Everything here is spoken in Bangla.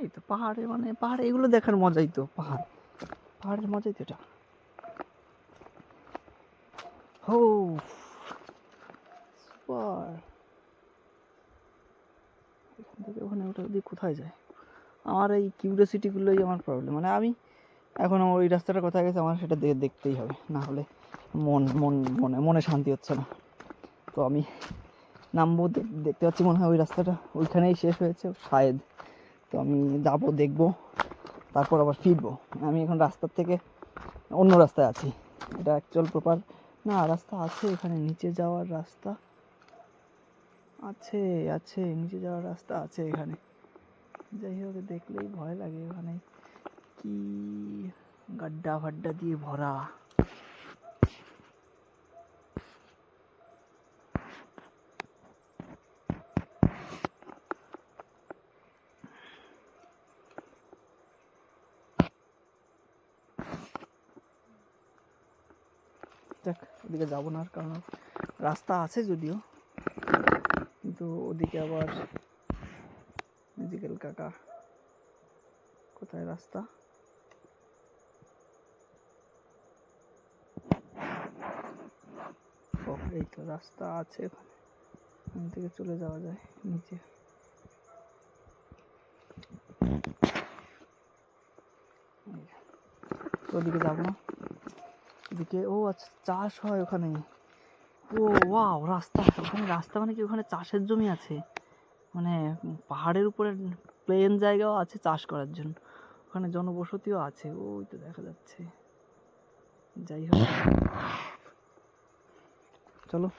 এই তো পাহাড়ে, মানে পাহাড়ে এগুলো দেখার মজাই তো, পাহাড়ের মজাই তো এটা। হো সুপার। এখান থেকে ওখানে ওটা দিয়ে কোথায় যায়? আমার এই কিউরিওসিটিগুলোই আমার প্রবলেম। মানে আমি এখন আমার ওই রাস্তাটা কোথায় গেছে আমার সেটা দেখতেই হবে, না হলে মনে শান্তি হচ্ছে না। তো আমি নামবো, দেখতে পাচ্ছি মনে হয় ওই রাস্তাটা ওইখানেই শেষ হয়েছে শায়দ। তো আমি যাবো, দেখবো, তারপর আবার ফিরবো। আমি এখন রাস্তার থেকে অন্য রাস্তায় আছি, এটা অ্যাকচুয়াল প্রপার না। রাস্তা আছে এখানে, নিচে যাওয়ার রাস্তা আছে, নিচে যাওয়ার রাস্তা আছে এখানে। যাই হোক, দেখলেই ভয় লাগে, ওখানে কি গাড্ডা ফাড্ডা দিয়ে ভরা। দেখ, ওদিকে যাবো না, কারণ রাস্তা আছে যদিও, কিন্তু ওদিকে আবার মিউজিক্যাল কাকা কোথায় রাস্তা? এই তো রাস্তা আছে, ওখান থেকে চলে যাওয়া যায় নিচে। ওদিকে যাবো না, ওদিকে ও আচ্ছা চাষ হয় ওখানে। ও ওয়াও, রাস্তা ওখানে, রাস্তা মানে কি ওখানে চাষের জমি আছে? মানে পাহাড়ের উপরে প্লেন জায়গাও আছে চাষ করার জন্য, ওখানে জনবসতিও আছে, ওই তো দেখা যাচ্ছে। যাই হোক, চলো